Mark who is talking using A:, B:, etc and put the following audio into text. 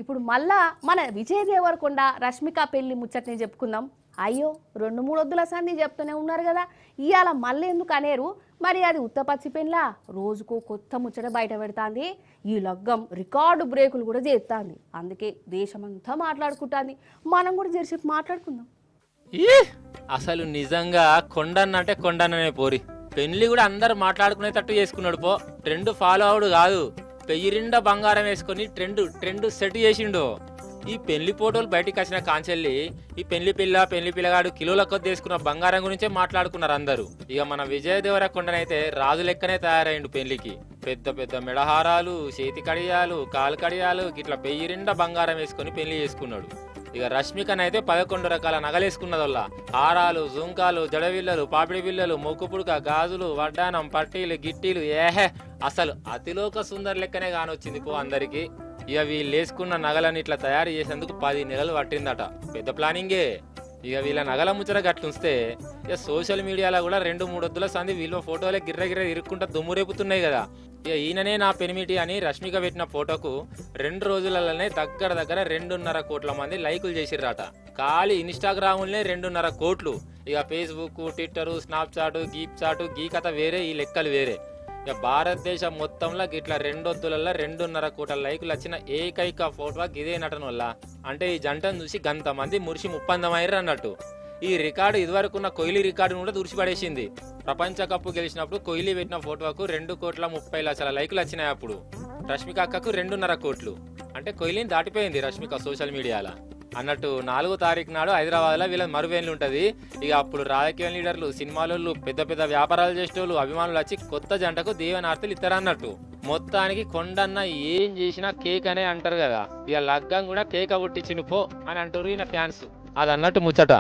A: ఇప్పుడు మళ్ళా మన విజయ్ దేవరకొండ రష్మిక పెళ్లి ముచ్చట్ని చెప్పుకుందాం. అయ్యో 2-3 వద్దుల సంది చెప్తూనే ఉన్నారు కదా, ఇవాళ మళ్ళీ ఎందుకు అనేరు మరి? అది ఉత్తపచ్చి పెళ్ళా? రోజుకో కొత్త ముచ్చట బయట పెడతాంది. ఈ లగ్గం రికార్డు బ్రేకులు కూడా చేస్తుంది. అందుకే దేశమంతా మాట్లాడుకుంటుంది. మనం కూడా జరిసి మాట్లాడుకుందాం.
B: అసలు నిజంగా కొండన్న అంటే కొండన్ననే పోరి. పెళ్లి కూడా అందరు మాట్లాడుకునేటట్టు చేసుకున్నాడు పో. ట్రెండ్ ఫాలో అవడు కాదు, పెయ్యిరిండా బంగారం వేసుకొని ట్రెండ్ సెట్ చేసిండు. ఈ పెళ్లి ఫోటోలు బయటికి వచ్చిన కాంచెల్లి ఈ పెళ్లి పిల్లగాడు కిలోల కొద్ది వేసుకున్న బంగారం గురించే మాట్లాడుకున్నారు అందరూ. ఇక మన విజయ్ దేవరకొండనైతే రాజు లెక్కనే తయారైండు పెళ్లికి. పెద్ద పెద్ద మెడహారాలు, చేతి కడియాలు, కాలు కడియాలు గిట్లా పెయ్యిరిండా బంగారం వేసుకొని పెళ్లి చేసుకున్నాడు. ఇక రష్మికనైతే 11 రకాల నగలేసుకున్నదల్లా. హారాలు, జుంకాలు, జడవిల్లలు, పాపిడి బిల్లలు, మొక్కుపుడుక, గాజులు, వడ్డానం, పట్టీలు, గిట్టీలు, అసలు అతిలోక సుందర్ లెక్కనే కానొచ్చింది పో అందరికి. ఇక వీళ్ళు వేసుకున్న నగలని ఇట్లా తయారు చేసేందుకు 10 నెలలు పట్టిందట. పెద్ద ప్లానింగే. ఇక వీళ్ళ నగల ముచ్చట గట్లుంస్తే ఇక సోషల్ మీడియాలో కూడా 2-3 వద్దుల సంది వీళ్ళ ఫోటోలే గిర్ర ఇరుక్కుంటా దుమ్ము రేపుతున్నాయి కదా. ఇక ఈయననే నా పెనిమిటి అని రష్మిక పెట్టిన ఫోటోకు 2 రోజులలోనే దగ్గర 2.5 కోట్ల మంది లైకులు చేసిర్రట. ఖాళీ ఇన్స్టాగ్రాములనే 2.5 కోట్లు. ఇక ఫేస్బుక్, ట్విట్టర్, స్నాప్చాట్, గీప్చాట్ గీ కథ వేరే, ఈ లెక్కలు వేరే. ఇక భారతదేశం మొత్తంలో గిట్లా 2 వద్దులలో 2.5 కోట్ల లైకులు వచ్చిన ఏకైక ఫోటో గిదే నటన వల్ల. అంటే ఈ జంటను చూసి గంతమంది మురిసి ముప్పందమయ్యారు అన్నట్టు. ఈ రికార్డు ఇదివరకున్న కోహ్లీ రికార్డును కూడా దుడిచిపడేసింది. ప్రపంచ కప్పు గెలిచినప్పుడు కోహ్లీ పెట్టిన ఫోటోకు 2,30,00,000 లైకులు వచ్చినాయి. అప్పుడు రష్మిక అక్కకు 2.5 కోట్లు. అంటే కోహ్లీని దాటిపోయింది రష్మిక సోషల్ మీడియాలో అన్నట్టు. 4వ తారీఖు నాడు హైదరాబాద్లో వీళ్ళ మరువేళ్ళు ఉంటుంది. ఇక అప్పుడు రాజకీయ లీడర్లు, సినిమాలు, పెద్ద వ్యాపారాలు చేసేటోళ్ళు, అభిమానులు వచ్చి కొత్త జంటకు దీవెనార్తలు ఇస్తారన్నట్టు. మొత్తానికి కొండన్న ఏం చేసినా కేక్ అనే అంటారు కదా. ఇక లగ్గం కూడా కేక్ పుట్టించిన పో అని అంటారు ఈయన ఫ్యాన్స్. అది అన్నట్టు ముచ్చట.